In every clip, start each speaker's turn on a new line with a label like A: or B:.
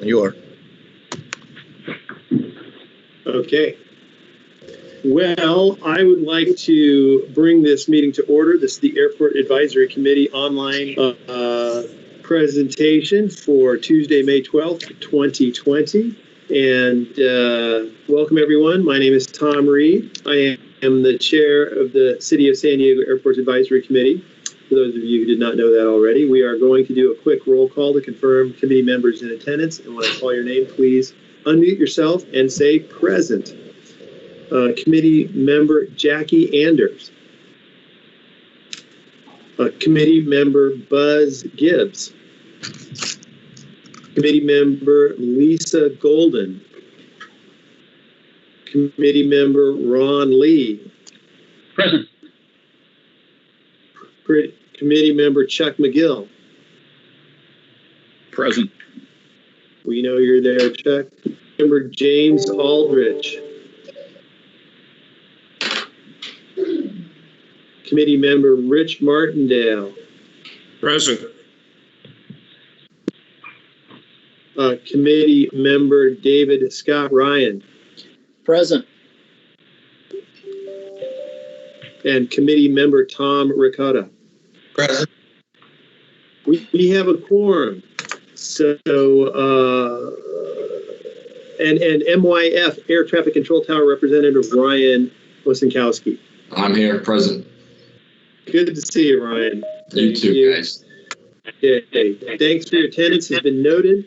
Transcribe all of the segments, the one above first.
A: You are.
B: Okay. Well, I would like to bring this meeting to order. This is the Airport Advisory Committee online presentation for Tuesday, May 12th, 2020. And welcome, everyone. My name is Tom Reed. I am the chair of the City of San Diego Airport Advisory Committee. For those of you who did not know that already, we are going to do a quick roll call to confirm committee members in attendance. And when I call your name, please unmute yourself and say present. Committee member Jackie Anders. Committee member Buzz Gibbs. Committee member Lisa Golden. Committee member Ron Lee.
C: Present.
B: Committee member Chuck McGill.
C: Present.
B: We know you're there, Chuck. Member James Aldrich. Committee member Rich Martindale.
C: Present.
B: Committee member David Scott Ryan.
D: Present.
B: And committee member Tom Ricotta.
A: Present.
B: We have a quorum. So, and MYF, Air Traffic Control Tower Representative Ryan Wasinkowski.
E: I'm here, present.
B: Good to see you, Ryan.
E: You too, guys.
B: Okay. Thanks for your attendance. Has been noted.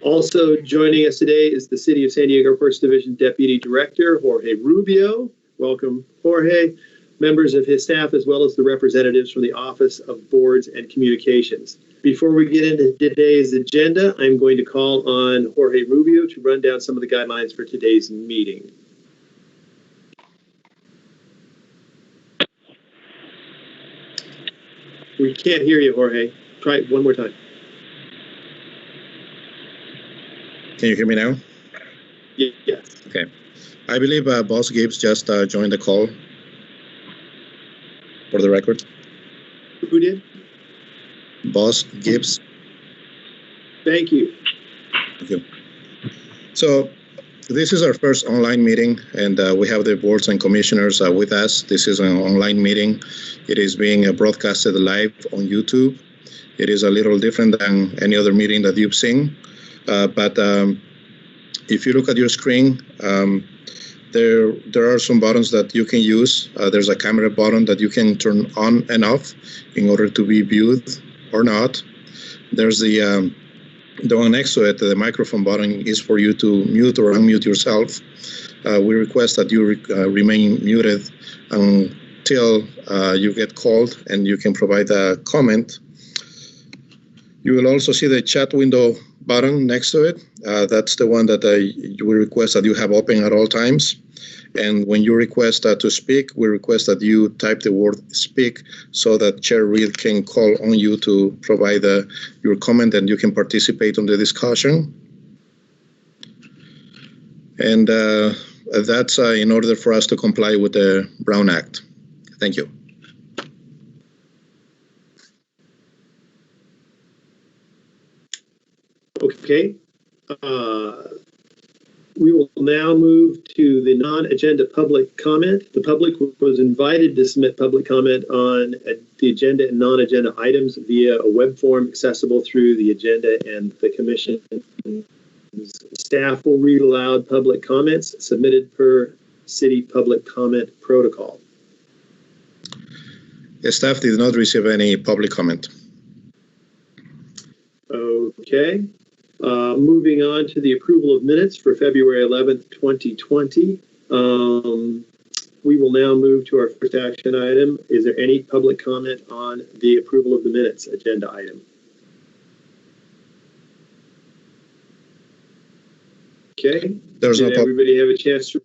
B: Also joining us today is the City of San Diego Airports Division Deputy Director, Jorge Rubio. Welcome, Jorge. Members of his staff, as well as the representatives from the Office of Boards and Communications. Before we get into today's agenda, I'm going to call on Jorge Rubio to run down some of the guidelines for today's meeting. We can't hear you, Jorge. Try it one more time.
A: Can you hear me now?
B: Yes.
A: Okay. I believe Boss Gibbs just joined the call. For the record.
B: Who did?
A: Boss Gibbs.
B: Thank you.
A: Thank you. So this is our first online meeting, and we have the boards and commissioners with us. This is an online meeting. It is being broadcasted live on YouTube. It is a little different than any other meeting that you've seen. But if you look at your screen, there are some buttons that you can use. There's a camera button that you can turn on and off in order to be viewed or not. There's the one next to it, the microphone button is for you to mute or unmute yourself. We request that you remain muted until you get called and you can provide a comment. You will also see the chat window button next to it. That's the one that we request that you have open at all times. And when you request to speak, we request that you type the word speak so that Chair Reed can call on you to provide your comment and you can participate on the discussion. And that's in order for us to comply with the Brown Act. Thank you.
B: Okay. We will now move to the non-agenda public comment. The public was invited to submit public comment on the agenda and non-agenda items via a web form accessible through the agenda and the commission. Staff will read aloud public comments submitted per city public comment protocol.
A: The staff did not receive any public comment.
B: Okay. Moving on to the approval of minutes for February 11th, 2020. We will now move to our first action item. Is there any public comment on the approval of the minutes agenda item? Okay.
A: There's no
B: Did everybody have a chance to?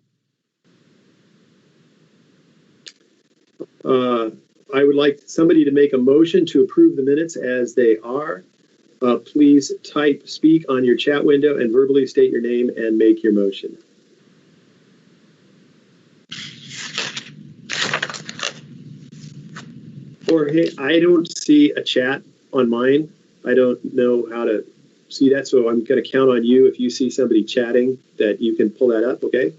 B: I would like somebody to make a motion to approve the minutes as they are. Please type speak on your chat window and verbally state your name and make your motion. Jorge, I don't see a chat on mine. I don't know how to see that, so I'm going to count on you. If you see somebody chatting, that you can pull that up, okay?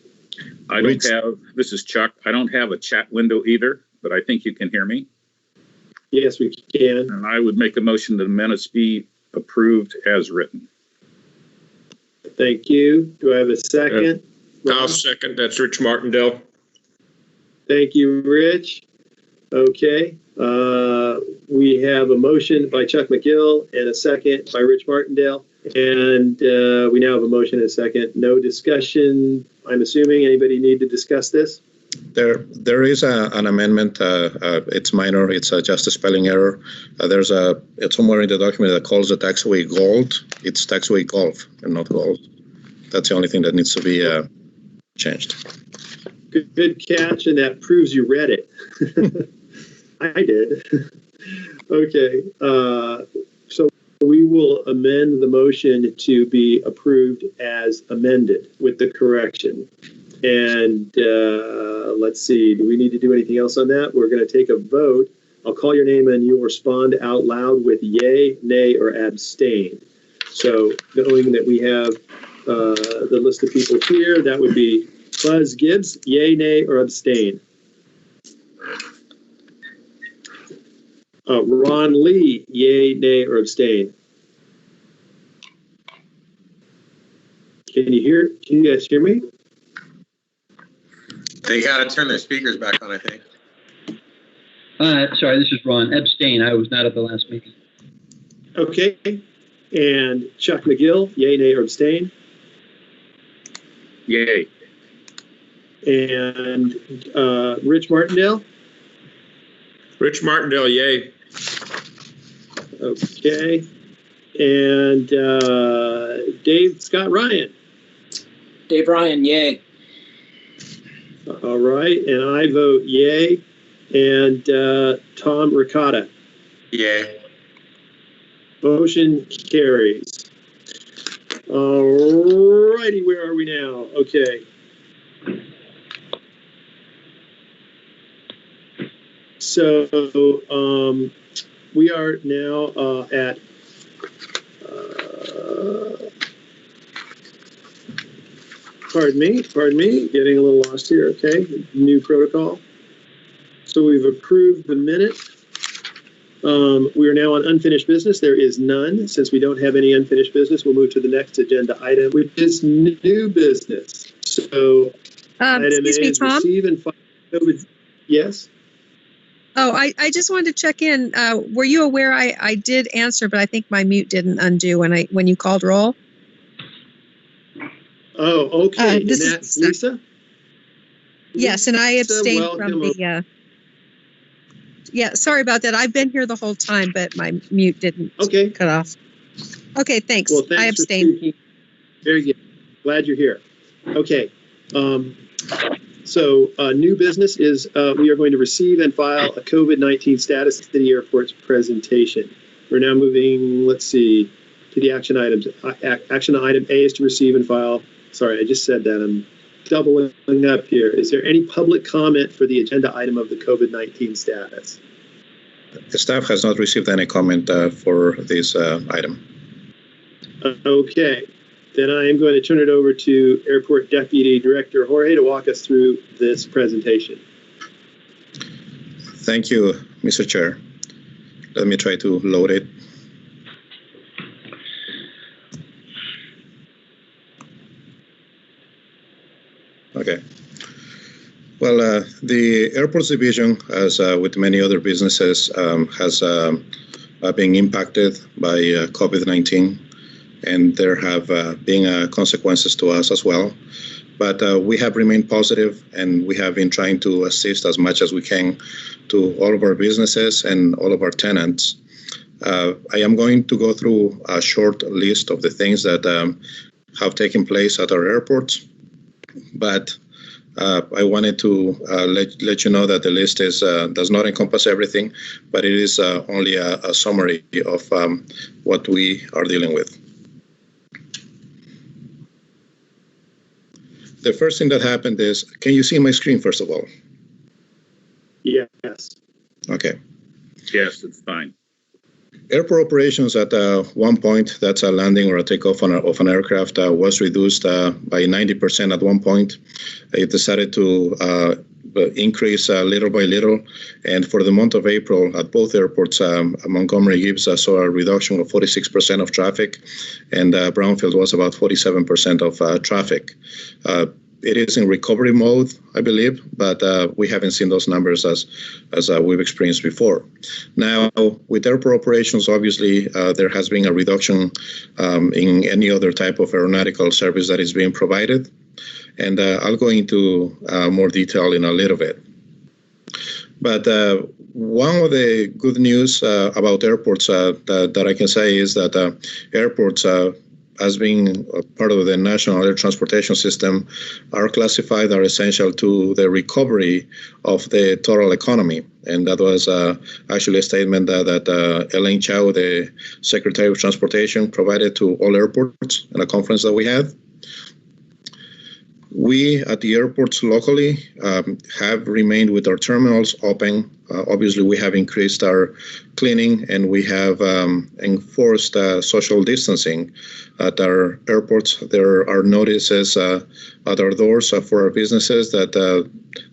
C: I don't have, this is Chuck. I don't have a chat window either, but I think you can hear me.
B: Yes, we can.
C: And I would make a motion that the minutes be approved as written.
B: Thank you. Do I have a second?
D: I'll second. That's Rich Martindale.
B: Thank you, Rich. Okay. We have a motion by Chuck McGill and a second by Rich Martindale. And we now have a motion and a second. No discussion. I'm assuming anybody need to discuss this?
A: There is an amendment. It's minor. It's just a spelling error. It's somewhere in the document that calls the taxway gold. It's taxway golf and not gold. That's the only thing that needs to be changed.
B: Good catch, and that proves you read it. I did. Okay. So we will amend the motion to be approved as amended with the correction. And let's see, do we need to do anything else on that? We're going to take a vote. I'll call your name and you'll respond out loud with yay, nay, or abstain. So knowing that we have the list of people here, that would be Buzz Gibbs, yay, nay, or abstain. Ron Lee, yay, nay, or abstain. Can you guys hear me?
D: They got to turn their speakers back on, I think.
F: Sorry, this is Ron. Abstain. I was not at the last meeting.
B: Okay. And Chuck McGill, yay, nay, or abstain.
C: Yay.
B: And Rich Martindale.
D: Rich Martindale, yay.
B: Okay. And Dave Scott Ryan.
G: Dave Ryan, yay.
B: All right. And I vote yay. And Tom Ricotta.
D: Yay.
B: Motion carries. All righty. Where are we now? Okay. So we are now at pardon me, getting a little lost here. Okay, new protocol. So we've approved the minute. We are now on unfinished business. There is none. Since we don't have any unfinished business, we'll move to the next agenda item, which is new business. So item
H: excuse
B: A
H: me,
B: is
H: Tom?
B: receive and file COVID. Yes.
H: Oh, I just wanted to check in. Were you aware I did answer, but I think my mute didn't undo when you called roll?
B: Oh, okay. And
H: this is
B: that's Lisa?
H: Yes, and I abstained
B: welcome.
H: from the. Yeah, sorry about that. I've been here the whole time, but my mute didn't cut off. Okay, thanks.
B: Well, thanks
H: I abstained.
B: Very good. Glad you're here. Okay. So new business is we are going to receive and file a COVID-19 status to the airport's presentation. We're now moving, let's see, to the action items. Action item A is to receive and file. Sorry, I just said that. I'm doubling up here. Is there any public comment for the agenda item of the COVID-19 status?
A: The staff has not received any comment for this item.
B: Okay. Then I am going to turn it over to Airport Deputy Director Jorge to walk us through this presentation.
A: Thank you, Mr. Chair. Let me try to load it. Okay. Well, the airports division, as with many other businesses, has been impacted by COVID-19, and there have been consequences to us as well. But we have remained positive, and we have been trying to assist as much as we can to all of our businesses and all of our tenants. I am going to go through a short list of the things that have taken place at our airports, but I wanted to let you know that the list does not encompass everything, but it is only a summary of what we are dealing with. The first thing that happened is, can you see my screen first of all?
B: Yes.
A: Okay.
C: Yes, it's fine.
A: Airport operations at one point, that's a landing or a takeoff of an aircraft, was reduced by 90% at one point. It decided to increase little by little. And for the month of April, at both airports, Montgomery Gibbs saw a reduction of 46% of traffic, and Brownfield was about 47% of traffic. It is in recovery mode, I believe, but we haven't seen those numbers as we've experienced before. Now, with airport operations, obviously, there has been a reduction in any other type of aeronautical service that is being provided, and I'll go into more detail in a little bit. But one of the good news about airports that I can say is that airports, as being part of the National Air Transportation System, are classified, are essential to the recovery of the total economy. And that was actually a statement that Elaine Chao, the Secretary of Transportation, provided to all airports in a conference that we had. We at the airports locally have remained with our terminals open. Obviously, we have increased our cleaning and we have enforced social distancing at our airports. There are notices at our doors for our businesses that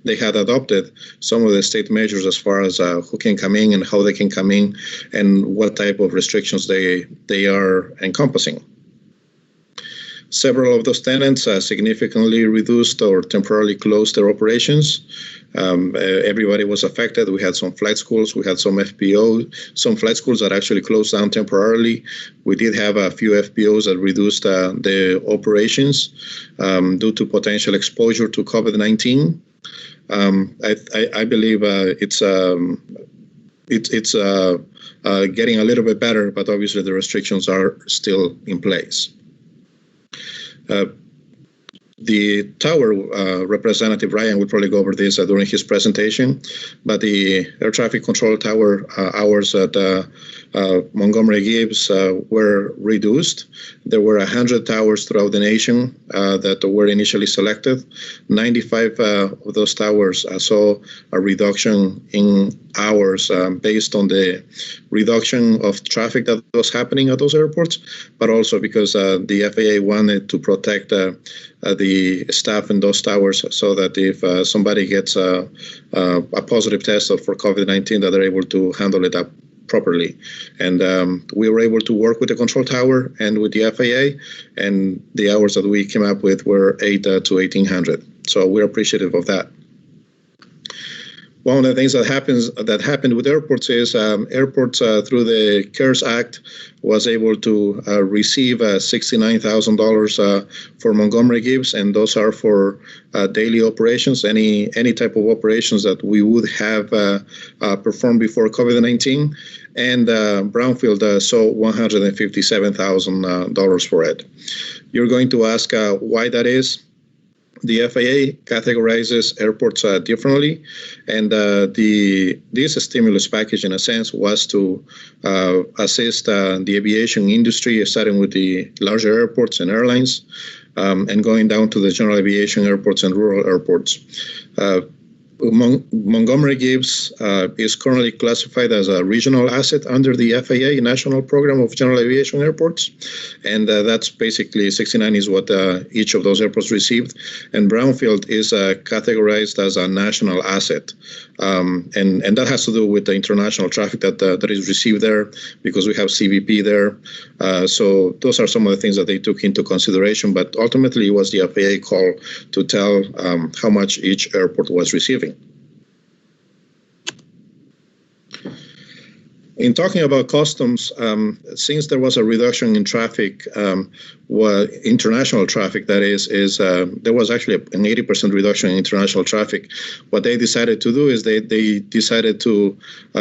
A: they had adopted some of the state measures as far as who can come in and how they can come in and what type of restrictions they are encompassing. Several of those tenants significantly reduced or temporarily closed their operations. Everybody was affected. We had some flight schools, we had some FBOs, some flight schools that actually closed down temporarily. We did have a few FBOs that reduced the operations due to potential exposure to COVID-19. I believe it's getting a little bit better, but obviously the restrictions are still in place. The tower, Representative Ryan will probably go over this during his presentation, but the air traffic control tower hours at Montgomery Gibbs were reduced. There were 100 towers throughout the nation that were initially selected. 95 of those towers saw a reduction in hours based on the reduction of traffic that was happening at those airports, but also because the FAA wanted to protect the staff in those towers so that if somebody gets a positive test for COVID-19, that they're able to handle it up properly. And we were able to work with the control tower and with the FAA, and the hours that we came up with were 8 to 1800. So we're appreciative of that. One of the things that happened with airports is airports through the CARES Act was able to receive $69,000 for Montgomery Gibbs, and those are for daily operations, any type of operations that we would have performed before COVID-19. And Brownfield saw $157,000 for it. You're going to ask why that is. The FAA categorizes airports differently, and this stimulus package, in a sense, was to assist the aviation industry, starting with the larger airports and airlines, and going down to the general aviation airports and rural airports. Montgomery Gibbs is currently classified as a regional asset under the FAA National Program of General Aviation Airports, and that's basically 69 is what each of those airports received, and Brownfield is categorized as a national asset, and that has to do with the international traffic that is received there, because we have CBP there. So those are some of the things that they took into consideration, but ultimately it was the FAA call to tell how much each airport was receiving. In talking about customs, since there was a reduction in traffic, international traffic, that is there was actually an 80% reduction in international traffic. What they decided to do is they decided to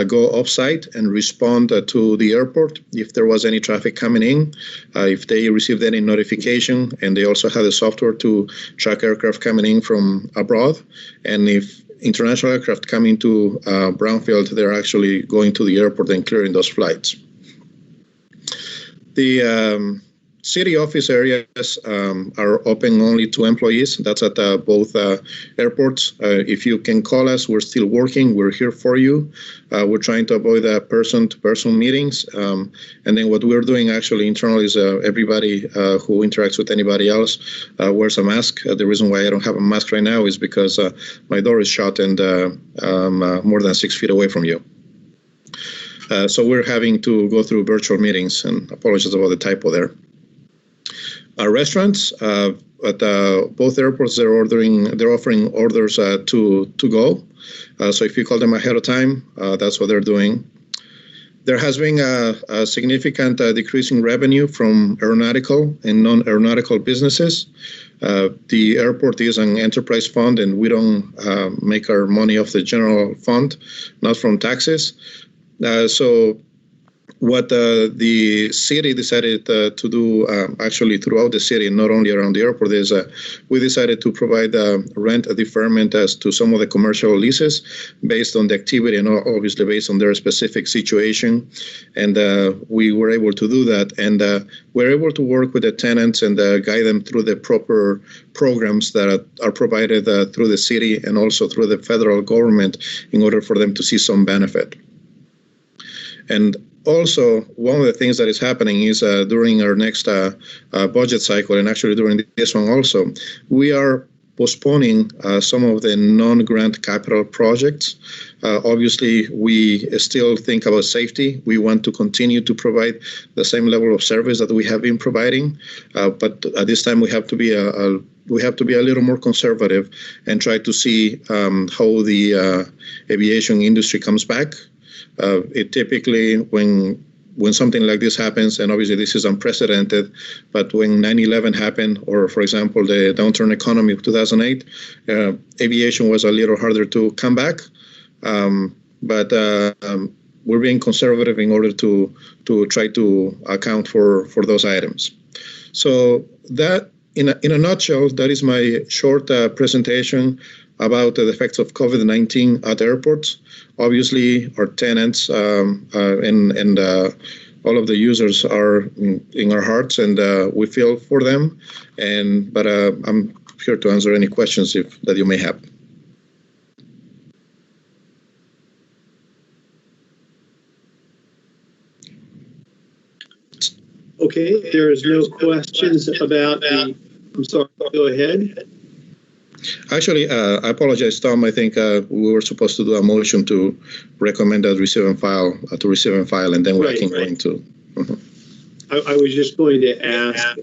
A: go off-site and respond to the airport if there was any traffic coming in, if they received any notification, and they also had the software to track aircraft coming in from abroad. And if international aircraft come into Brownfield, they're actually going to the airport and clearing those flights. The city office areas are open only to employees. That's at both airports. If you can call us, we're still working. We're here for you. We're trying to avoid person-to-person meetings. And then what we're doing actually internally is everybody who interacts with anybody else wears a mask. The reason why I don't have a mask right now is because my door is shut and I'm more than 6 feet away from you. So we're having to go through virtual meetings, and apologize about the typo there. Restaurants at both airports, they're offering orders to go. So if you call them ahead of time, that's what they're doing. There has been a significant decrease in revenue from aeronautical and non-aeronautical businesses. The airport is an enterprise fund, and we don't make our money off the general fund, not from taxes. So what the city decided to do actually throughout the city, not only around the airport, is we decided to provide rent deferment as to some of the commercial leases based on the activity and obviously based on their specific situation. And we were able to do that. And we're able to work with the tenants and guide them through the proper programs that are provided through the city and also through the federal government in order for them to see some benefit. And also, one of the things that is happening is during our next budget cycle, and actually during this one also, we are postponing some of the non-grant capital projects. Obviously, we still think about safety. We want to continue to provide the same level of service that we have been providing, but at this time we have to be a little more conservative and try to see how the aviation industry comes back. It typically, when something like this happens, and obviously this is unprecedented, but when 9/11 happened, or for example, the downturn economy of 2008, aviation was a little harder to come back. But we're being conservative in order to try to account for those items. So that, in a nutshell, that is my short presentation about the effects of COVID-19 at airports. Obviously, our tenants and all of the users are in our hearts, and we feel for them. But I'm here to answer any questions that you may have.
B: Okay, there is no questions about the. I'm sorry. Go ahead.
A: Actually, I apologize, Tom. I think we were supposed to do a motion to recommend that receive and file, and then we can go into.
B: I was just going to ask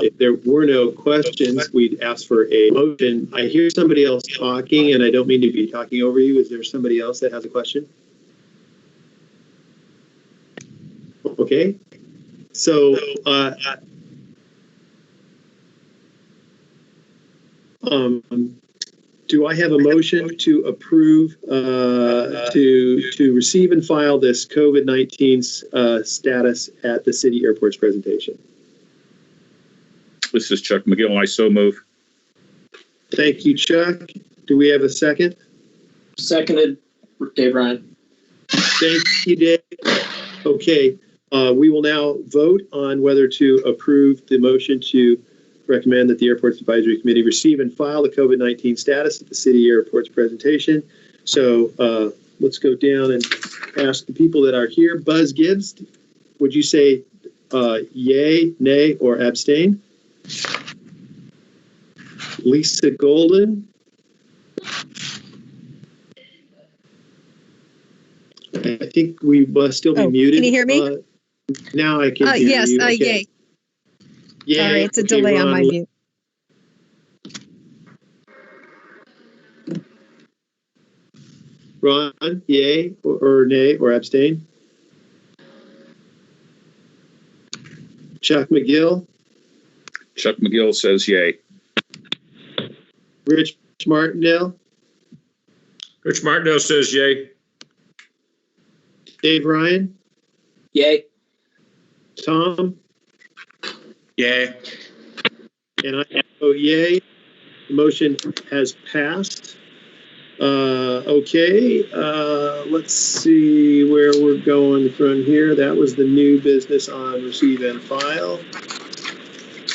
B: if there were no questions, we'd ask for a motion. I hear somebody else talking, and I don't mean to be talking over you. Is there somebody else that has a question? Okay. So, do I have a motion to approve to receive and file this COVID-19 status at the city airports presentation?
C: This is Chuck McGill. I so move.
B: Thank you, Chuck. Do we have a second?
G: Seconded, Dave Ryan.
B: Thank you, Dave. Okay, we will now vote on whether to approve the motion to recommend that the Airports Advisory Committee receive and file the COVID-19 status at the city airports presentation. So let's go down and ask the people that are here. Buzz Gibbs, would you say yay, nay, or abstain? Lisa Golden? I think we must still be muted.
H: Can you hear me?
B: Now I can hear
H: yes,
B: you. Okay.
H: yay.
B: Yay.
H: Sorry, it's a
B: Okay,
H: delay on
B: Ron,
H: my mute.
B: Ron, yay or nay or abstain? Chuck McGill?
C: Chuck McGill says yay.
B: Rich Martindale?
D: Rich Martindale says yay.
B: Dave Ryan?
G: Yay.
B: Tom?
D: Yay.
B: And I vote yay. The motion has passed. Okay, let's see where we're going from here. That was the new business on receive and file.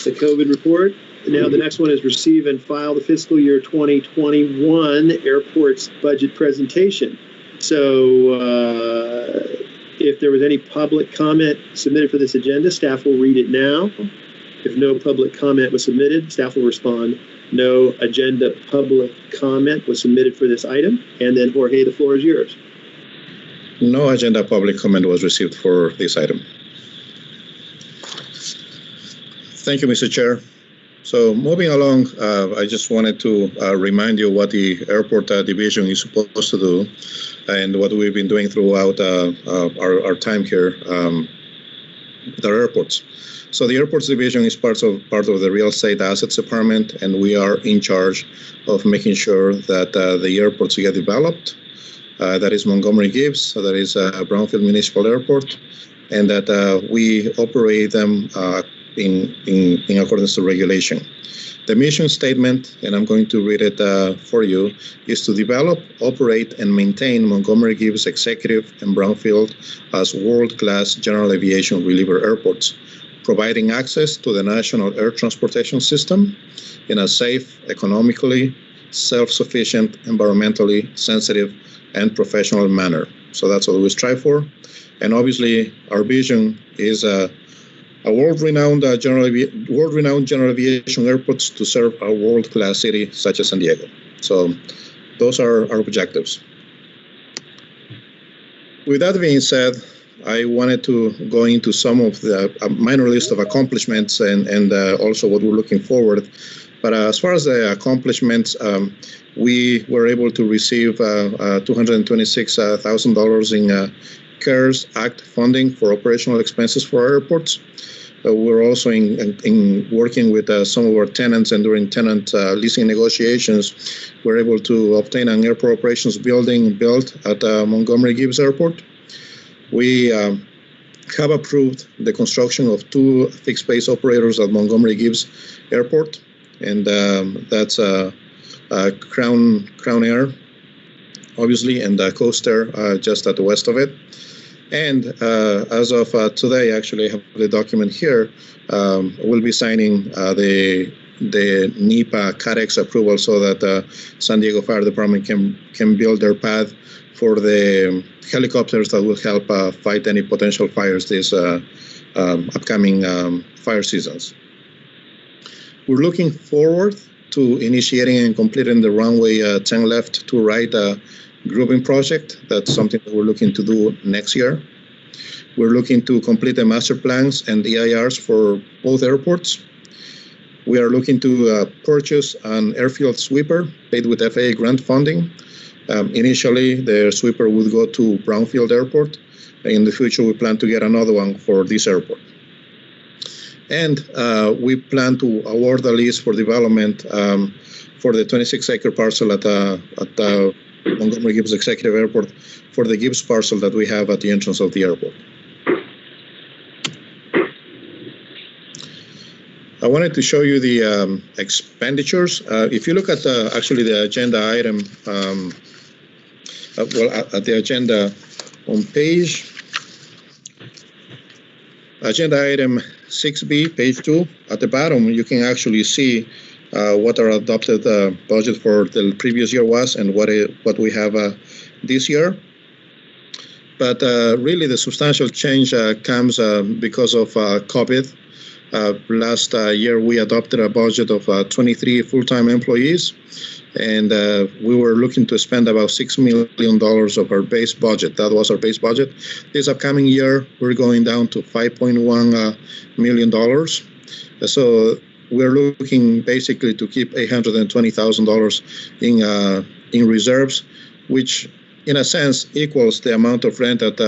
B: the COVID report. Now the next one is receive and file the fiscal year 2021 airport's budget presentation. So if there was any public comment submitted for this agenda, staff will read it now. If no public comment was submitted, staff will respond. No agenda public comment was submitted for this item. And then Jorge, the floor is yours.
A: No agenda public comment was received for this item. Thank you, Mr. Chair. So moving along, I just wanted to remind you what the airport division is supposed to do and what we've been doing throughout our time here with our airports. So the airports division is part of the real estate assets department, and we are in charge of making sure that the airports get developed. That is Montgomery Gibbs, that is Brownfield Municipal Airport, and that we operate them in accordance to regulation. The mission statement, and I'm going to read it for you, is to develop, operate, and maintain Montgomery Gibbs Executive and Brownfield as world-class general aviation reliever airports, providing access to the national air transportation system in a safe, economically, self-sufficient, environmentally sensitive, and professional manner. So that's what we strive for. And obviously, our vision is a world-renowned general aviation airports to serve a world-class city such as San Diego. So those are our objectives. With that being said, I wanted to go into some of the minor list of accomplishments and also what we're looking forward. But as far as the accomplishments, we were able to receive $226,000 in CARES Act funding for operational expenses for our airports. We're also in working with some of our tenants, and during tenant leasing negotiations, we're able to obtain an airport operations building built at Montgomery Gibbs Airport. We have approved the construction of 2 fixed base operators at Montgomery Gibbs Airport, and that's Crown Air, obviously, and Coast Air just at the west of it. And as of today, actually, I have the document here. We'll be signing the NEPA CADEX approval so that San Diego Fire Department can build their path for the helicopters that will help fight any potential fires this upcoming fire seasons. We're looking forward to initiating and completing the runway 10 left to right grouping project. That's something that we're looking to do next year. We're looking to complete the master plans and EIRs for both airports. We are looking to purchase an airfield sweeper paid with FAA grant funding. Initially, the sweeper would go to Brownfield Airport. In the future, we plan to get another one for this airport. And we plan to award the lease for development for the 26-acre parcel at Montgomery Gibbs Executive Airport for the Gibbs parcel that we have at the entrance of the airport. I wanted to show you the expenditures. If you look at actually the agenda item, at the agenda on agenda item 6B, page 2, at the bottom, you can actually see what our adopted budget for the previous year was and what we have this year. But really, the substantial change comes because of COVID. Last year, we adopted a budget of 23 full-time employees, and we were looking to spend about $6 million of our base budget. That was our base budget. This upcoming year, we're going down to $5.1 million. So we're looking basically to keep $820,000 in reserves, which in a sense equals the amount of rent that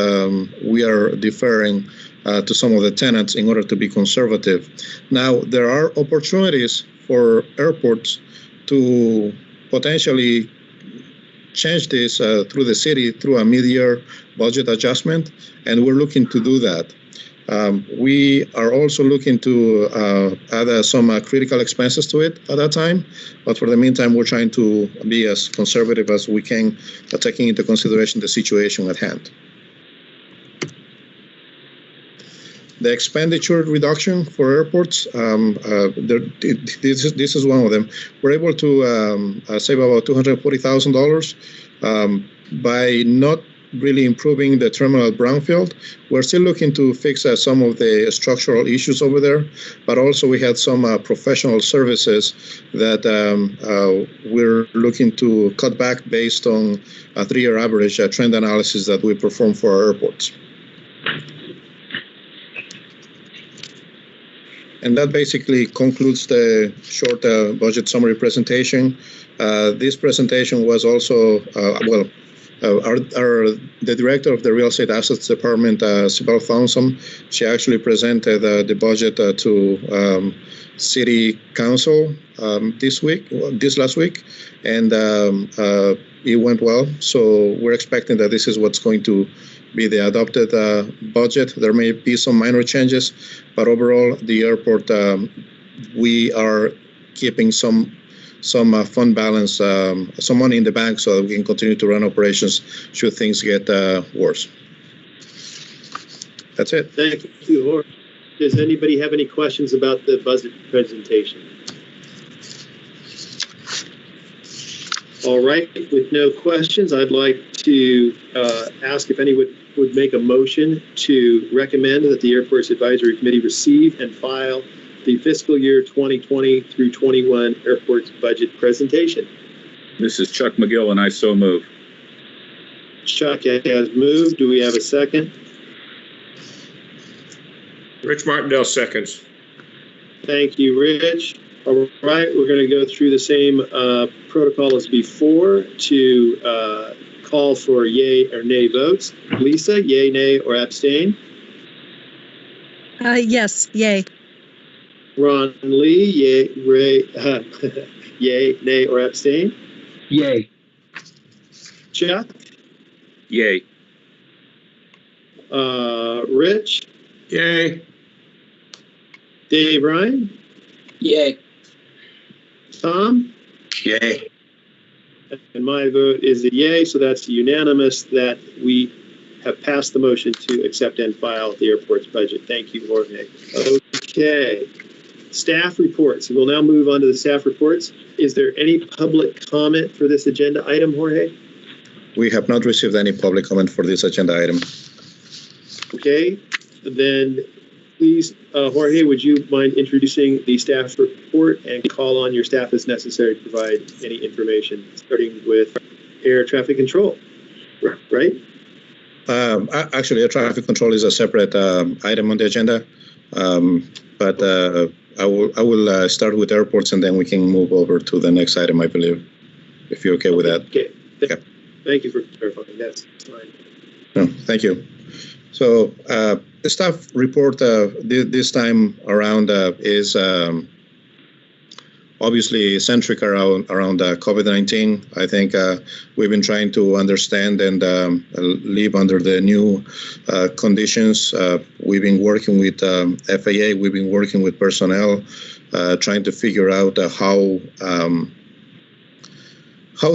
A: we are deferring to some of the tenants in order to be conservative. Now, there are opportunities for airports to potentially change this through the city through a mid-year budget adjustment, and we're looking to do that. We are also looking to add some critical expenses to it at that time, but for the meantime, we're trying to be as conservative as we can, taking into consideration the situation at hand. The expenditure reduction for airports, this is one of them. We're able to save about $240,000 by not really improving the terminal brownfield. We're still looking to fix some of the structural issues over there, but also we had some professional services that we're looking to cut back based on a 3-year average trend analysis that we perform for our airports. And that basically concludes the short budget summary presentation. This presentation was also, the director of the Real Estate Assets Department, Sibel Thompson, she actually presented the budget to City Council this last week, and it went well. So we're expecting that this is what's going to be the adopted budget. There may be some minor changes, but overall, the airport, we are keeping some fund balance, some money in the bank so that we can continue to run operations should things get worse. That's it.
B: Thank you, Jorge. Does anybody have any questions about the budget presentation? All right, with no questions, I'd like to ask if anyone would make a motion to recommend that the Airports Advisory Committee receive and file the fiscal year 2020 through 21 airports budget presentation.
C: This is Chuck McGill, and I so move.
B: Chuck has moved. Do we have a second?
D: Rich Martindale seconds.
B: Thank you, Rich. All right, we're going to go through the same protocol as before to call for yay or nay votes. Lisa, yay, nay, or abstain?
H: Yes, yay.
B: Ron Lee, yay, yay, nay, or abstain?
F: Yay.
B: Chuck?
C: Yay.
B: Rich?
D: Yay.
B: Dave Ryan?
G: Yay.
B: Tom?
E: Yay.
B: And my vote is a yay, so that's unanimous that we have passed the motion to accept and file the airport's budget. Thank you, Jorge. Okay. Staff reports. We'll now move on to the staff reports. Is there any public comment for this agenda item, Jorge?
A: We have not received any public comment for this agenda item.
B: Okay. Then please, Jorge, would you mind introducing the staff report and call on your staff as necessary to provide any information, starting with air traffic control, right?
A: Actually, air traffic control is a separate item on the agenda, but I will start with airports and then we can move over to the next item, I believe, if you're okay with that.
B: Okay.
A: Okay.
B: Thank you for clarifying. That's fine.
A: No, thank you. So the staff report this time around is obviously centric around COVID-19. I think we've been trying to understand and live under the new conditions. We've been working with FAA. We've been working with personnel, trying to figure out how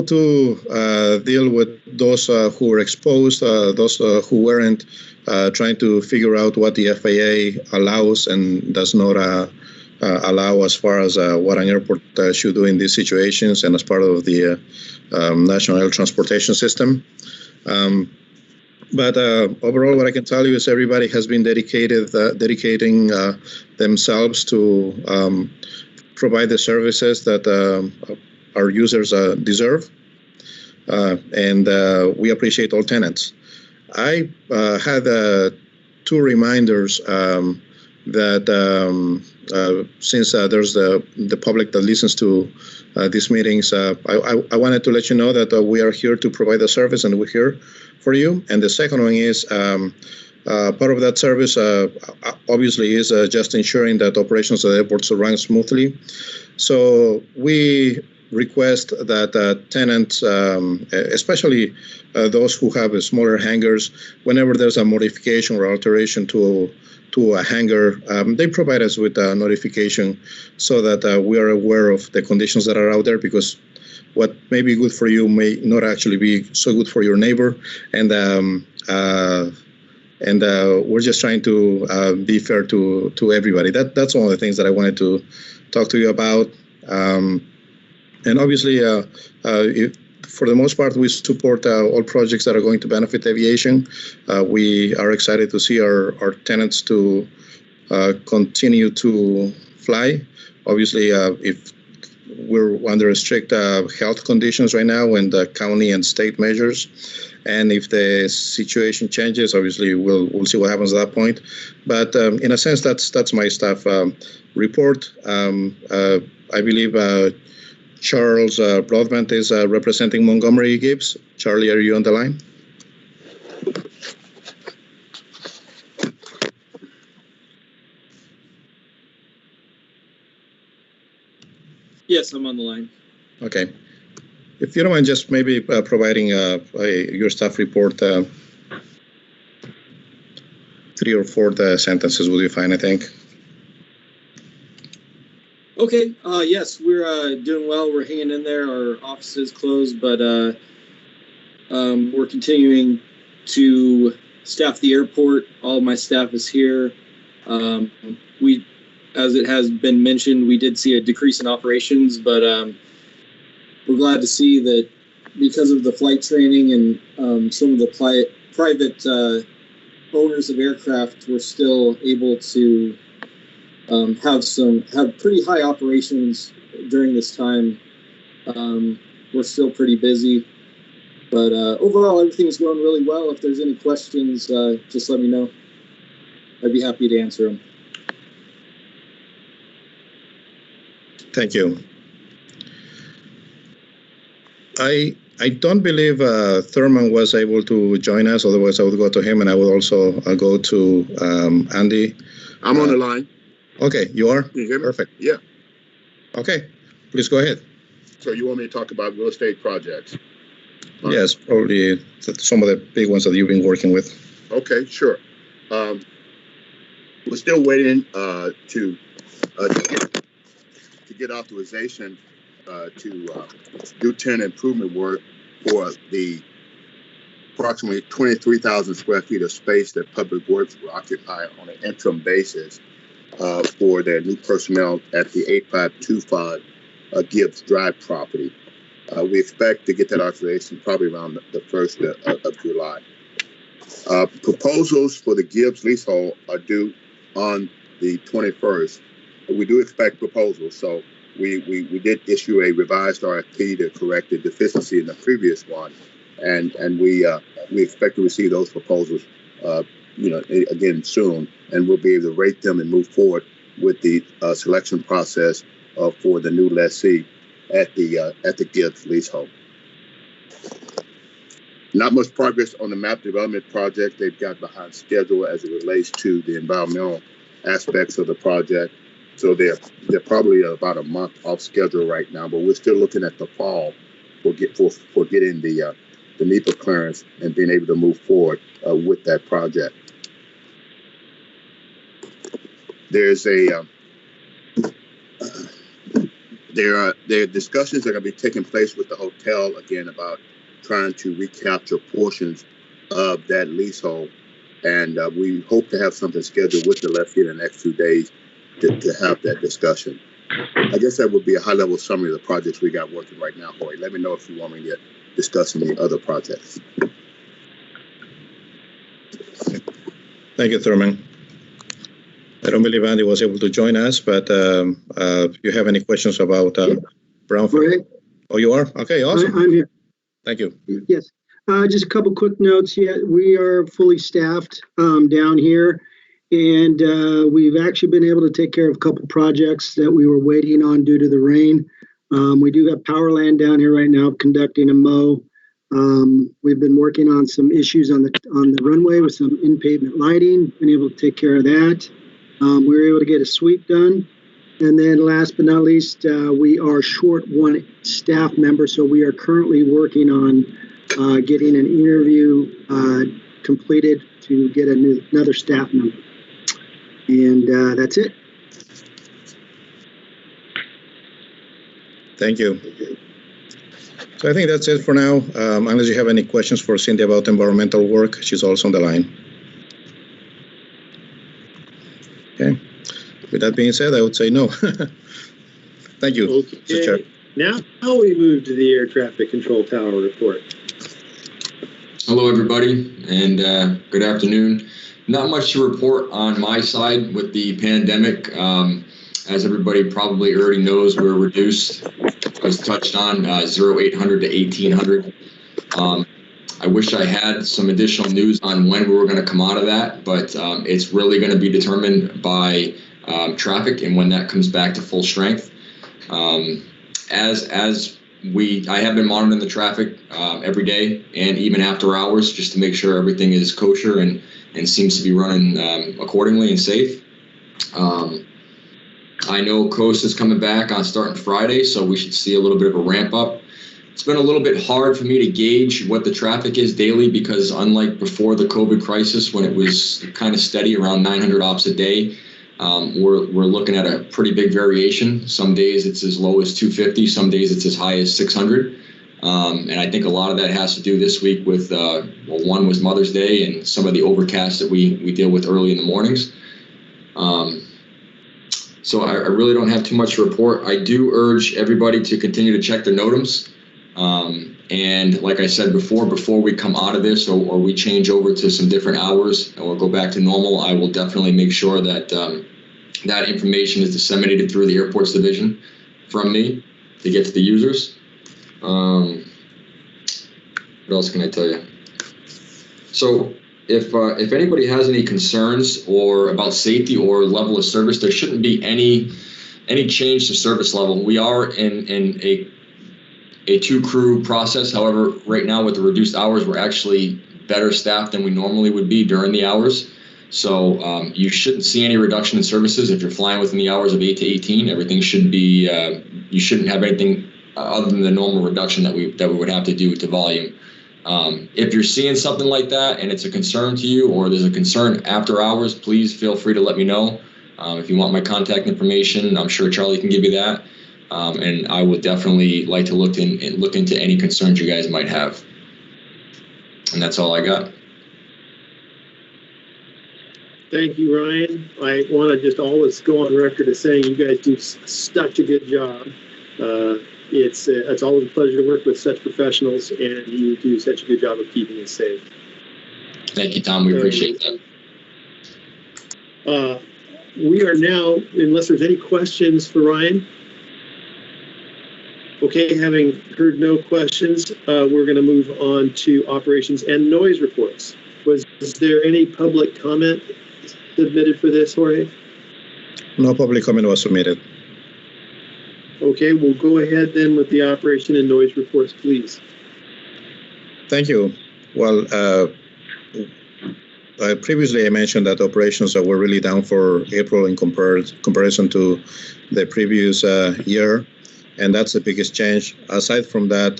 A: to deal with those who were exposed, those who weren't, trying to figure out what the FAA allows and does not allow as far as what an airport should do in these situations and as part of the National Air Transportation System. But overall, what I can tell you is everybody has been dedicating themselves to provide the services that our users deserve, and we appreciate all tenants. I had 2 reminders that since there's the public that listens to these meetings, I wanted to let you know that we are here to provide a service and we're here for you. And the second one is part of that service obviously is just ensuring that operations at the airports run smoothly. So we request that tenants, especially those who have smaller hangars, whenever there's a modification or alteration to a hangar, they provide us with a notification so that we are aware of the conditions that are out there, because what may be good for you may not actually be so good for your neighbor. And and we're just trying to be fair to everybody. That's one of the things that I wanted to talk to you about. And obviously, for the most part, we support all projects that are going to benefit aviation. We are excited to see our tenants to continue to fly. Obviously, if we're under strict health conditions right now and county and state measures, and if the situation changes, obviously we'll see what happens at that point. But in a sense, that's my staff report. I believe Charles Broadbent is representing Montgomery Gibbs. Charlie, are you on the line?
G: Yes, I'm on the line.
A: Okay. If you don't mind just maybe providing your staff report, 3 or 4 sentences will be fine, I think.
G: Okay. Yes, we're doing well. We're hanging in there. Our office is closed, but we're continuing to staff the airport. All of my staff is here. As it has been mentioned, we did see a decrease in operations, but we're glad to see that because of the flight training and some of the private owners of aircraft, we're still able to have pretty high operations during this time. We're still pretty busy, but overall everything's going really well. If there's any questions, just let me know. I'd be happy to answer them.
A: Thank you. I don't believe Thurman was able to join us. Otherwise, I would go to him, and I would also go to Andy.
I: I'm on the line.
A: Okay, you are?
I: Can you hear me?
A: Perfect.
I: Yeah.
A: Okay, please go ahead.
I: So you want me to talk about real estate projects?
A: Yes, probably some of the big ones that you've been working with.
I: Okay, sure. We're still waiting to get authorization to do tenant improvement work for the approximately 23,000 square feet of space that Public Works will occupy on an interim basis for their new personnel at the 8525 Gibbs Drive property. We expect to get that authorization probably around the 1st of July. Proposals for the Gibbs leasehold are due on the 21st. We do expect proposals, so we did issue a revised RFP to correct the deficiency in the previous one, and we expect to receive those proposals, again soon, and we'll be able to rate them and move forward with the selection process for the new lessee at the Gibbs leasehold. Not much progress on the map development project. They've got behind schedule as it relates to the environmental aspects of the project. So they're probably about a month off schedule right now, but we're still looking at the fall for getting the NEPA clearance and being able to move forward with that project. There's there are discussions that are going to be taking place with the hotel again about trying to recapture portions of that leasehold, and we hope to have something scheduled with the lessee in the next 2 days to have that discussion. I guess that would be a high-level summary of the projects we got working right now, Jorge. Let me know if you want me to discuss any other projects.
A: Thank you, Thurman. I don't believe Andy was able to join us, but if you have any questions about Brownfield. Oh, you are? Okay, awesome.
J: I'm here.
A: Thank you.
J: Yes. Just a couple quick notes. Yeah, we are fully staffed down here, and we've actually been able to take care of a couple projects that we were waiting on due to the rain. We do have Powerland down here right now conducting a mow. We've been working on some issues on the runway with some in-pavement lighting, been able to take care of that. We were able to get a sweep done. And then last but not least, we are short one staff member, so we are currently working on getting an interview completed to get another staff member. And that's it.
A: Thank you. So I think that's it for now. Unless you have any questions for Cindy about environmental work, she's also on the line. Okay. With that being said, I would say no. Thank you, Mr. Chair.
B: Now we move to the air traffic control tower report.
E: Hello, everybody, and good afternoon. Not much to report on my side with the pandemic. As everybody probably already knows, we're reduced, as touched on, 0800 to 1800. I wish I had some additional news on when we were going to come out of that, but it's really going to be determined by traffic and when that comes back to full strength. I have been monitoring the traffic every day and even after hours just to make sure everything is kosher and seems to be running accordingly and safe. I know Coast is coming back on starting Friday, so we should see a little bit of a ramp up. It's been a little bit hard for me to gauge what the traffic is daily because unlike before the COVID crisis when it was kind of steady around 900 ops a day, we're looking at a pretty big variation. Some days it's as low as 250, some days it's as high as 600. And I think a lot of that has to do this week with, one was Mother's Day and some of the overcast that we deal with early in the mornings. So I really don't have too much to report. I do urge everybody to continue to check their NOTAMs. And like I said before we come out of this or we change over to some different hours or go back to normal, I will definitely make sure that that information is disseminated through the airports division from me to get to the users. What else can I tell you? So if anybody has any concerns or about safety or level of service, there shouldn't be any change to service level. We are in a two-crew process. However, right now with the reduced hours, we're actually better staffed than we normally would be during the hours. So you shouldn't see any reduction in services if you're flying within the hours of 8 to 18. Everything should be, you shouldn't have anything other than the normal reduction that we would have to do to volume. If you're seeing something like that and it's a concern to you or there's a concern after hours, please feel free to let me know. If you want my contact information, I'm sure Charlie can give you that. And I would definitely like to look into any concerns you guys might have. And that's all I got. Thank
B: you, Ryan. I want to just always go on record as saying you guys do such a good job. It's always a pleasure to work with such professionals, and you do such a good job of keeping us safe.
E: Thank you, Tom. We appreciate that.
B: We are now, unless there's any questions for Ryan. Okay, having heard no questions, we're going to move on to operations and noise reports. Was there any public comment submitted for this, Jorge?
A: No public comment was submitted.
B: Okay, we'll go ahead then with the operation and noise reports, please.
A: Thank you. Well, previously I mentioned that operations were really down for April in comparison to the previous year, and that's the biggest change. Aside from that,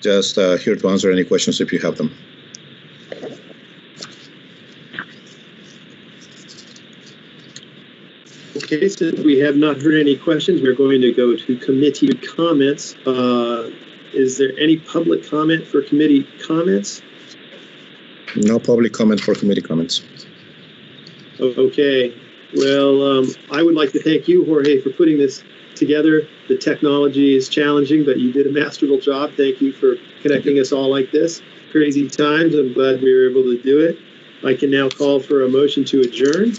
A: just here to answer any questions if you have them.
B: Okay, since we have not heard any questions, we're going to go to committee comments. Is there any public comment for committee comments?
A: No public comment for committee comments.
B: Okay. Well, I would like to thank you, Jorge, for putting this together. The technology is challenging, but you did a masterful job. Thank you for connecting us all like this. Crazy times. I'm glad we were able to do it. I can now call for a motion to adjourn.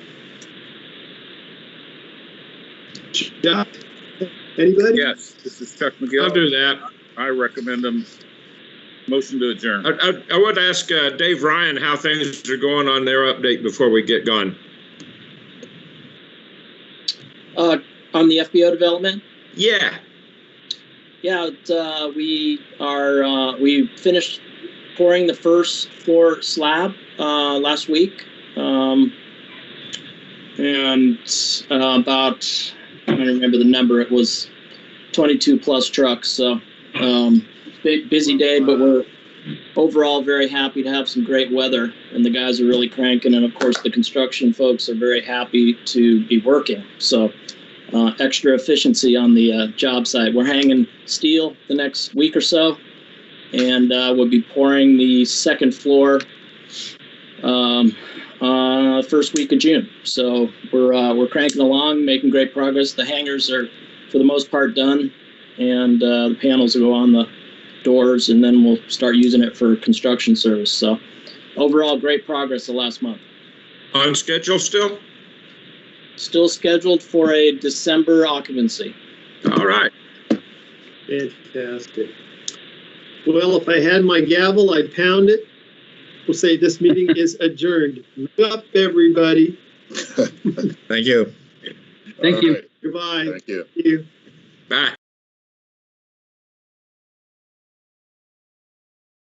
B: Chuck, anybody?
C: Yes, this is Chuck McGill.
D: I'll do that.
C: I recommend a motion to adjourn.
D: I would ask Dave Ryan how things are going on their update before we get going.
K: On the FBO development?
D: Yeah.
K: Yeah, we finished pouring the first floor slab last week. And about, I don't remember the number, it was 22 plus trucks. So busy day, but we're overall very happy to have some great weather, and the guys are really cranking. And of course, the construction folks are very happy to be working. So extra efficiency on the job site. We're hanging steel the next week or so, and we'll be pouring the second floor on first week of June. So we're cranking along, making great progress. The hangars are, for the most part, done, and the panels will go on the doors, and then we'll start using it for construction service. So overall, great progress the last month.
D: On schedule still?
K: Still scheduled for a December occupancy.
D: All right.
B: Fantastic. Well, if I had my gavel, I'd pound it. We'll say this meeting is adjourned. Up, everybody.
A: Thank you.
F: Thank you.
I: All right.
B: Goodbye.
I: Thank you.
B: Thank you.
D: Bye.